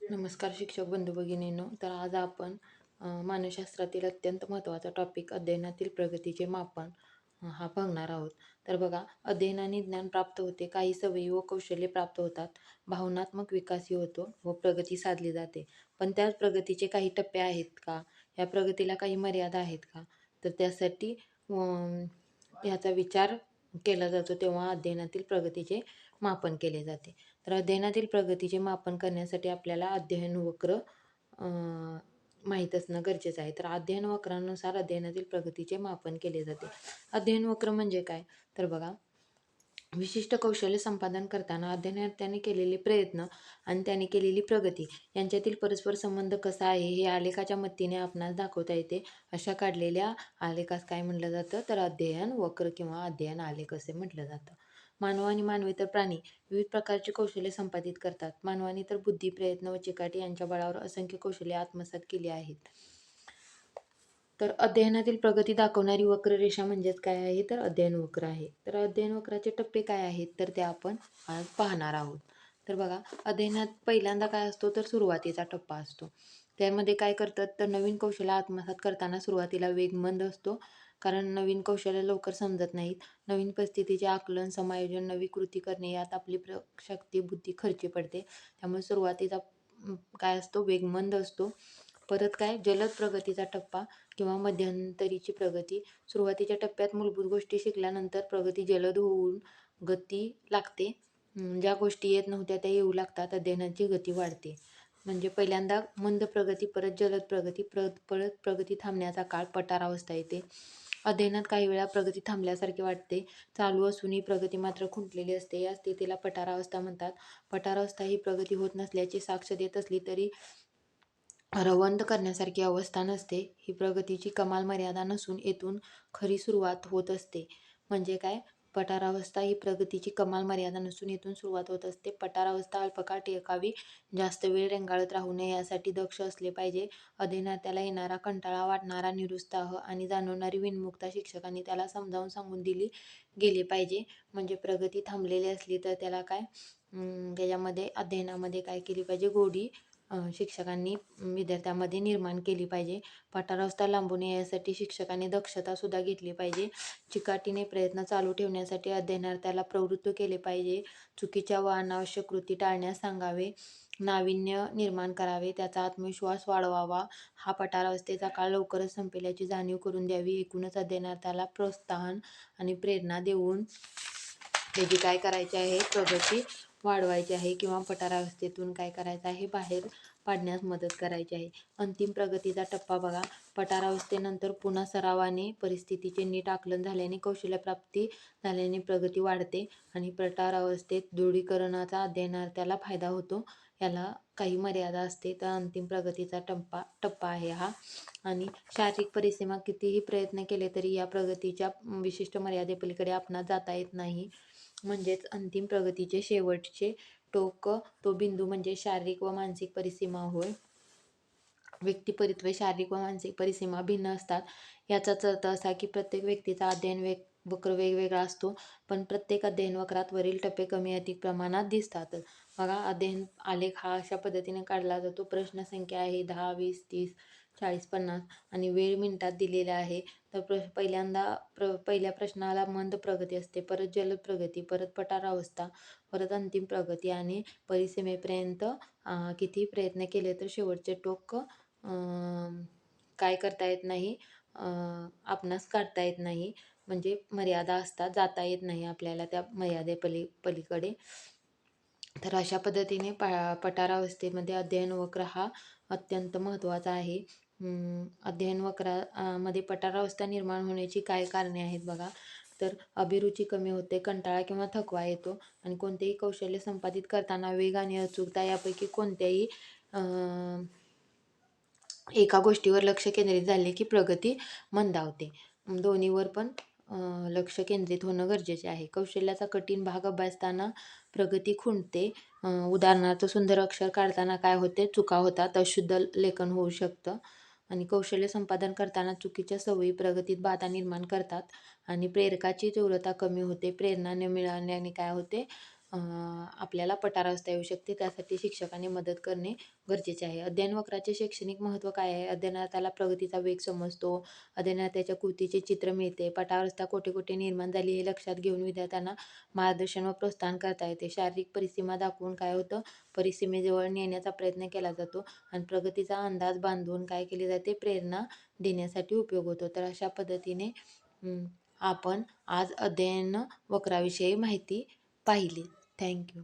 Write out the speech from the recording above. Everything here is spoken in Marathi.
नमस्कार शिक्षक बंधू भगिनींनो. तर आज आपण मानसशास्त्रातील अत्यंत महत्त्वाचा टॉपिक अध्ययनातील प्रगतीचे मापन हा बघणार आहोत. तर बघा, अध्ययनाने ज्ञान प्राप्त होते, काही सवयी व कौशल्ये प्राप्त होतात, भावनात्मक विकासही होतो व प्रगती साधली जाते. पण त्याच प्रगतीचे काही टप्पे आहेत का? या प्रगतीला काही मर्यादा आहेत का? तर त्यासाठी ह्याचा विचार केला जातो तेव्हा अध्ययनातील प्रगतीचे मापन केले जाते. तर अध्ययनातील प्रगतीचे मापन करण्यासाठी आपल्याला अध्ययन वक्र माहीत असणं गरजेचं आहे. तर अध्ययन वक्रानुसार अध्ययनातील प्रगतीचे मापन केले जाते. अध्ययन वक्र म्हणजे काय? तर बघा, विशिष्ट कौशल्य संपादन करताना अध्ययनार्थ्याने केलेले प्रयत्न आणि त्याने केलेली प्रगती यांच्यातील परस्पर संबंध कसा आहे हे आलेखाच्या मदतीने आपणास दाखवता येते. अशा काढलेल्या आलेखास काय म्हटलं जातं? तर अध्ययन वक्र किंवा अध्ययन आलेख असे म्हटलं जातं. मानव आणि मानवेतर प्राणी विविध प्रकारची कौशल्ये संपादित करतात. मानवाने तर बुद्धी, प्रयत्न व चिकाटी यांच्या बळावर असंख्य कौशल्ये आत्मसात केली आहेत. तर अध्ययनातील प्रगती दाखवणारी वक्ररेषा म्हणजेच काय आहे? तर अध्ययन वक्र आहे. तर अध्ययन वक्राचे टप्पे काय आहेत? तर ते आपण आज पाहणार आहोत. तर बघा, अध्ययनात पहिल्यांदा काय असतो? तर सुरुवातीचा टप्पा असतो. त्यामध्ये काय करतात? तर नवीन कौशल्य आत्मसात करताना सुरुवातीला वेग मंद असतो, कारण नवीन कौशल्य लवकर समजत नाहीत. नवीन परिस्थितीचे आकलन, समायोजन, नवी कृती करणे यात आपली शक्ती, बुद्धी खर्ची पडते. त्यामुळे सुरुवातीचा काय असतो? वेग मंद असतो. परत काय? जलद प्रगतीचा टप्पा किंवा मध्यंतरीची प्रगती. सुरुवातीच्या टप्प्यात मूलभूत गोष्टी शिकल्यानंतर प्रगती जलद होऊन गती लागते. ज्या गोष्टी येत नव्हत्या त्या येऊ लागतात. अध्ययनाची गती वाढते. म्हणजे पहिल्यांदा मंद प्रगती, परत जलद प्रगती, परत प्रगती थांबण्याचा काळ, पठारावस्था येते. अध्ययनात काही वेळा प्रगती थांबल्यासारखे वाटते. चालू असूनही प्रगती मात्र खुंटलेली असते. या स्थितीला पठारावस्था म्हणतात. पठारावस्था ही प्रगती होत नसल्याची साक्ष देत असली तरी रवंथ करण्यासारखी अवस्था नसते. ही प्रगतीची कमाल मर्यादा नसून येथून खरी सुरुवात होत असते. म्हणजे काय? पठारावस्था ही प्रगतीची कमाल मर्यादा नसून येथून सुरुवात होत असते. पठारावस्था अल्पकाळ टिकावी, जास्त वेळ रेंगाळत राहू नये यासाठी दक्ष असले पाहिजे. अध्ययनार्थ्याला येणारा कंटाळा, वाटणारा निरुत्साह आणि जाणवणारी विन्मुखता शिक्षकांनी त्याला समजावून सांगून दिली गेली पाहिजे. म्हणजे प्रगती थांबलेली असली तर त्याला काय त्याच्यामध्ये अध्ययनामध्ये काय केली पाहिजे? गोडी शिक्षकांनी विद्यार्थ्यांमध्ये निर्माण केली पाहिजे. पठारावस्था लांबू नये यासाठी शिक्षकांनी दक्षता सुद्धा घेतली पाहिजे. चिकाटीने प्रयत्न चालू ठेवण्यासाठी अध्ययनार्थ्याला प्रवृत्त केले पाहिजे. चुकीच्या व अनावश्यक कृती टाळण्यास सांगावे. नाविन्य निर्माण करावे. त्याचा आत्मविश्वास वाढवावा. हा पठारावस्थेचा काळ लवकरच संपेल याची जाणीव करून द्यावी. एकूणच अध्ययनार्थ्याला प्रोत्साहन आणि प्रेरणा देऊन त्याची काय करायची आहे? प्रगती वाढवायची आहे किंवा पठारावस्थेतून काय करायचं आहे? बाहेर पाडण्यास मदत करायची आहे. अंतिम प्रगतीचा टप्पा बघा. पठारावस्थेनंतर पुन्हा सरावाने परिस्थितीचे नीट आकलन झाल्याने, कौशल्यप्राप्ती झाल्याने प्रगती वाढते आणि पठारावस्थेत दृढीकरणाचा अध्ययनार्थ्याला फायदा होतो. याला काही मर्यादा असते. तर अंतिम प्रगतीचा टप्पा आहे हा. आणि शारीरिक परिसीमा कितीही प्रयत्न केले तरी या प्रगतीच्या विशिष्ट मर्यादेपलीकडे आपणास जाता येत नाही. म्हणजेच अंतिम प्रगतीचे शेवटचे टोक, तो बिंदू म्हणजे शारीरिक व मानसिक परिसीमा होय. व्यक्तिपरित्वे शारीरिक व मानसिक परिसीमा भिन्न असतात. याचाच अर्थ असा की प्रत्येक व्यक्तीचा अध्ययन वक्र वेगवेगळा असतो, पण प्रत्येक अध्ययन वक्रात वरील टप्पे कमी अधिक प्रमाणात दिसतात. बघा, अध्ययन आलेख हा अशा पद्धतीने काढला जातो. प्रश्न संख्या आहे 10, 20, 30, 40, 50 आणि वेळ मिनिटात दिलेला आहे. तर पहिल्या प्रश्नाला मंद प्रगती असते, परत जलद प्रगती, परत पठारावस्था, परत अंतिम प्रगती आणि परिसीमेपर्यंत किती प्रयत्न केले तर शेवटचे टोक काय करता येत नाही, आपणास काढता येत नाही. म्हणजे मर्यादा असतात, जाता येत नाही आपल्याला त्या पलीकडे. तर अशा पद्धतीने पठारावस्थेमध्ये अध्ययन वक्र हा अत्यंत महत्त्वाचा आहे. अध्ययन वक्रामध्ये पठारावस्था निर्माण होण्याची काय कारणे आहेत बघा. तर अभिरुची कमी होते, कंटाळा किंवा थकवा येतो आणि कोणतेही कौशल्य संपादित करताना वेग आणि अचूकता यापैकी कोणत्याही एका गोष्टीवर लक्ष केंद्रित झाले की प्रगती मंदावते. दोन्हीवर पण लक्ष केंद्रित होणं गरजेचे आहे. कौशल्याचा कठीण भाग अभ्यासताना प्रगती खुंटते. उदाहरणार्थ सुंदर अक्षर काढताना काय होते? चुका होतात, अशुद्ध लेखन होऊ शकतं आणि कौशल्य संपादन करताना चुकीच्या सवयी प्रगतीत बाधा निर्माण करतात आणि प्रेरकाची तीव्रता कमी होते. प्रेरणा न मिळाल्याने काय होते? आपल्याला पठारावस्था येऊ शकते. त्यासाठी शिक्षकांनी मदत करणे गरजेचे आहे. अध्ययन वक्राचे शैक्षणिक महत्त्व काय आहे? अध्ययनाला प्रगतीचा वेग समजतो. अध्ययनात त्याच्या कृतीचे चित्र मिळते. पठारावस्था कोठे कोठे निर्माण झाली हे लक्षात घेऊन विद्यार्थ्यांना मार्गदर्शन व प्रोत्साहन करता येते. शारीरिक परिसीमा दाखवून काय होतं, परिसीमेजवळ नेण्याचा प्रयत्न केला जातो आणि प्रगतीचा अंदाज बांधून काय केले जाते, प्रेरणा देण्यासाठी उपयोग होतो. तर अशा पद्धतीने आपण आज अध्ययन वक्राविषयी माहिती पाहिली. थँक्यू.